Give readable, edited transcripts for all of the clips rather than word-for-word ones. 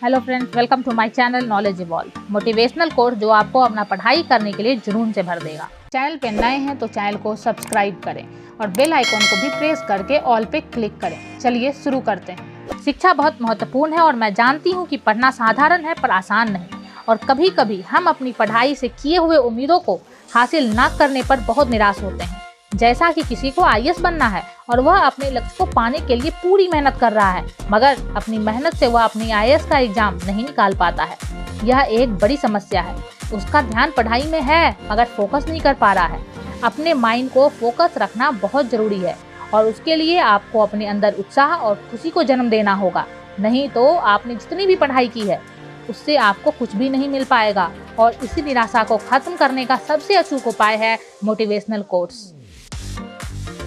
Hello friends, welcome to my channel knowledge evolve. Motivational course जो आपको अपना पढ़ाई करने के लिए जुनून से भर देगा। चैनल पे नए हैं तो चैनल को सब्सक्राइब करें और बेल आइकॉन को भी प्रेस करके ऑल पे क्लिक करें। चलिए शुरू करते हैं। शिक्षा बहुत महत्वपूर्ण है और मैं जानती हूँ कि पढ़ना साधारण है पर आसान नहीं। और कभी कभी हम अपनी पढ़ाई से किए हुए उम्मीदों को हासिल न करने पर बहुत निराश होते हैं। जैसा कि किसी को आईएएस बनना है और वह अपने लक्ष्य को पाने के लिए पूरी मेहनत कर रहा है, मगर अपनी मेहनत से वह अपनी आईएएस का एग्जाम नहीं निकाल पाता है। यह एक बड़ी समस्या है। उसका ध्यान पढ़ाई में है मगर फोकस नहीं कर पा रहा है। अपने माइंड को फोकस रखना बहुत जरूरी है और उसके लिए आपको अपने अंदर उत्साह और खुशी को जन्म देना होगा। नहीं तो आपने जितनी भी पढ़ाई की है उससे आपको कुछ भी नहीं मिल पाएगा। और इसी निराशा को खत्म करने का सबसे अचूक उपाय है मोटिवेशनल कोट्स।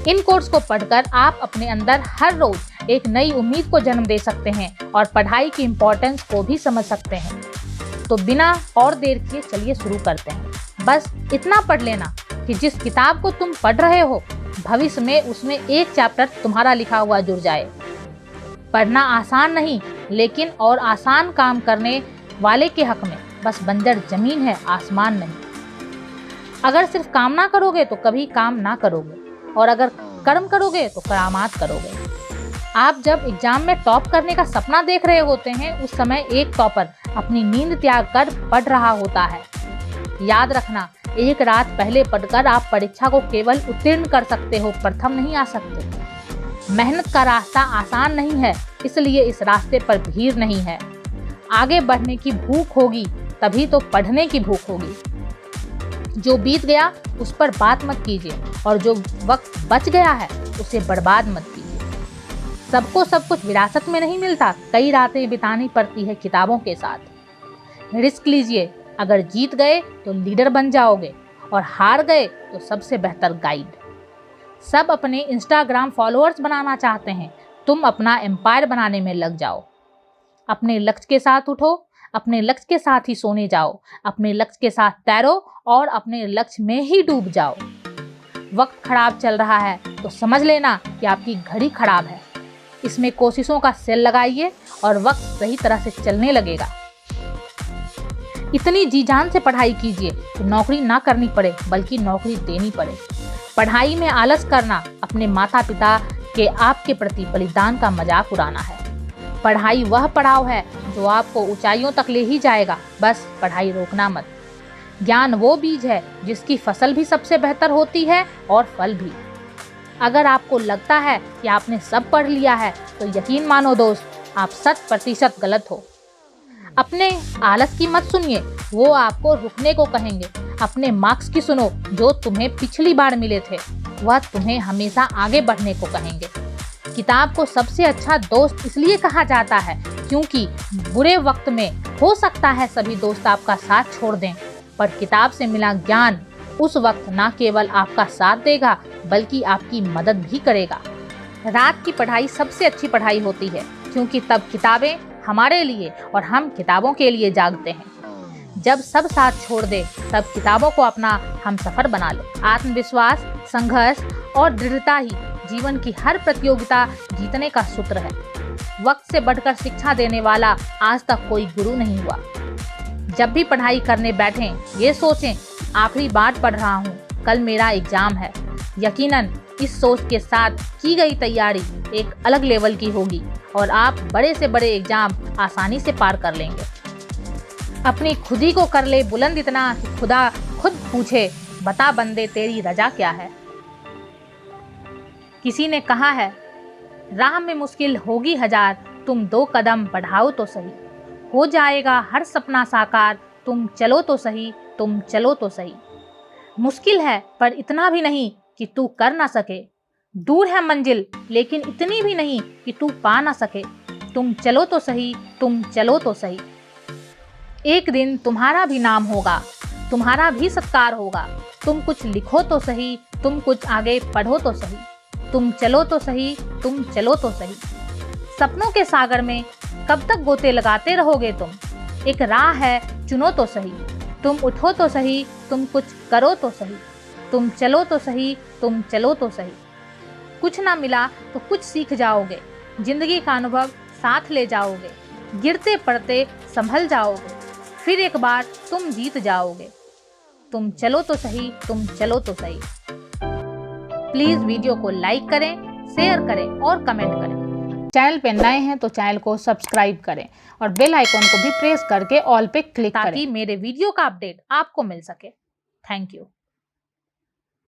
इन कोट्स को पढ़कर आप अपने अंदर हर रोज एक नई उम्मीद को जन्म दे सकते हैं और पढ़ाई की इम्पोर्टेंस को भी समझ सकते हैं। तो बिना और देर किए चलिए शुरू करते हैं। बस इतना पढ़ लेना कि जिस किताब को तुम पढ़ रहे हो भविष्य में उसमें एक चैप्टर तुम्हारा लिखा हुआ जुड़ जाए। पढ़ना आसान नहीं, लेकिन और आसान काम करने वाले के हक में बस बंजर जमीन है, आसमान नहीं। अगर सिर्फ काम ना करोगे तो कभी काम ना करोगे, और अगर कर्म करोगे तो करामात करोगे। आप जब एग्जाम में टॉप करने का सपना देख रहे होते हैं उस समय एक टॉपर अपनी नींद त्याग कर पढ़ रहा होता है। याद रखना, एक रात पहले पढ़कर आप परीक्षा को केवल उत्तीर्ण कर सकते हो, प्रथम नहीं आ सकते। मेहनत का रास्ता आसान नहीं है, इसलिए इस रास्ते पर भीड़ नहीं है। आगे बढ़ने की भूख होगी तभी तो पढ़ने की भूख होगी। जो बीत गया उस पर बात मत कीजिए और जो वक्त बच गया है उसे बर्बाद मत कीजिए। सबको सब कुछ विरासत में नहीं मिलता, कई रातें बितानी पड़ती है किताबों के साथ। रिस्क लीजिए, अगर जीत गए तो लीडर बन जाओगे और हार गए तो सबसे बेहतर गाइड। सब अपने इंस्टाग्राम फॉलोअर्स बनाना चाहते हैं, तुम अपना एम्पायर बनाने में लग जाओ। अपने लक्ष्य के साथ उठो, अपने लक्ष्य के साथ ही सोने जाओ, अपने लक्ष्य के साथ तैरो और अपने लक्ष्य में ही डूब जाओ। वक्त खराब चल रहा है तो समझ लेना कि आपकी घड़ी खराब है। इसमें कोशिशों का सेल लगाइए और वक्त सही तरह से चलने लगेगा। इतनी जी जान से पढ़ाई कीजिए कि नौकरी ना करनी पड़े बल्कि नौकरी देनी पड़े। पढ़ाई में आलस करना अपने माता पिता के आपके प्रति बलिदान का मजाक उड़ाना है। पढ़ाई वह पड़ाव है जो आपको ऊंचाइयों तक ले ही जाएगा, बस पढ़ाई रोकना मत। ज्ञान वो बीज है जिसकी फसल भी सबसे बेहतर होती है और फल भी। अगर आपको लगता है कि आपने सब पढ़ लिया है तो यकीन मानो दोस्त, आप 100% गलत हो। अपने आलस की मत सुनिए, वो आपको रुकने को कहेंगे। अपने मार्क्स की सुनो, जो तुम्हें पिछली बार मिले थे वह तुम्हें हमेशा आगे बढ़ने को कहेंगे। किताब को सबसे अच्छा दोस्त इसलिए कहा जाता है क्योंकि बुरे वक्त में हो सकता है सभी दोस्त आपका साथ छोड़ दें, पर किताब से मिला ज्ञान उस वक्त न केवल आपका साथ देगा बल्कि आपकी मदद भी करेगा। रात की पढ़ाई सबसे अच्छी पढ़ाई होती है क्योंकि तब किताबें हमारे लिए और हम किताबों के लिए जागते हैं। जब सब साथ छोड़ दे तब किताबों को अपना हमसफर बना लो। आत्मविश्वास, संघर्ष और दृढ़ता ही जीवन की हर प्रतियोगिता जीतने का सूत्र है। वक्त से बढ़कर शिक्षा देने वाला आज तक कोई गुरु नहीं हुआ। जब भी पढ़ाई करने बैठें ये सोचें, आखिरी बार पढ़ रहा हूँ, कल मेरा एग्जाम है। यकीनन इस सोच के साथ की गई तैयारी एक अलग लेवल की होगी और आप बड़े से बड़े एग्जाम आसानी से पार कर लेंगे। अपनी खुदी को कर ले बुलंद इतना कि खुदा खुद पूछे, बता बंदे तेरी रजा क्या है। किसी ने कहा है, राह में मुश्किल होगी हजार, तुम 2 कदम बढ़ाओ तो सही। हो जाएगा हर सपना साकार, तुम चलो तो सही, तुम चलो तो सही। मुश्किल है पर इतना भी नहीं कि तू कर ना सके। दूर है मंजिल लेकिन इतनी भी नहीं कि तू पा ना सके। तुम चलो तो सही, तुम चलो तो सही। एक दिन तुम्हारा भी नाम होगा, तुम्हारा भी सत्कार होगा। तुम कुछ लिखो तो सही, तुम कुछ आगे पढ़ो तो सही। तुम चलो तो सही, तुम चलो तो सही। सपनों के सागर में कब तक गोते लगाते रहोगे तुम? एक राह है, चुनो तो सही। तुम उठो तो सही, तुम कुछ करो तो सही। तुम चलो तो सही, तुम चलो तो सही। कुछ ना मिला तो कुछ सीख जाओगे, जिंदगी का अनुभव साथ ले जाओगे। गिरते पड़ते संभल जाओगे, फिर एक बार तुम जीत जाओगे। तुम चलो तो सही, तुम चलो तो सही। प्लीज वीडियो को लाइक करें, शेयर करें और कमेंट करें। चैनल पे नए हैं तो चैनल को सब्सक्राइब करें और बेल आइकॉन को भी प्रेस करके ऑल पे क्लिक करें ताकि मेरे वीडियो का अपडेट आपको मिल सके। Thank you.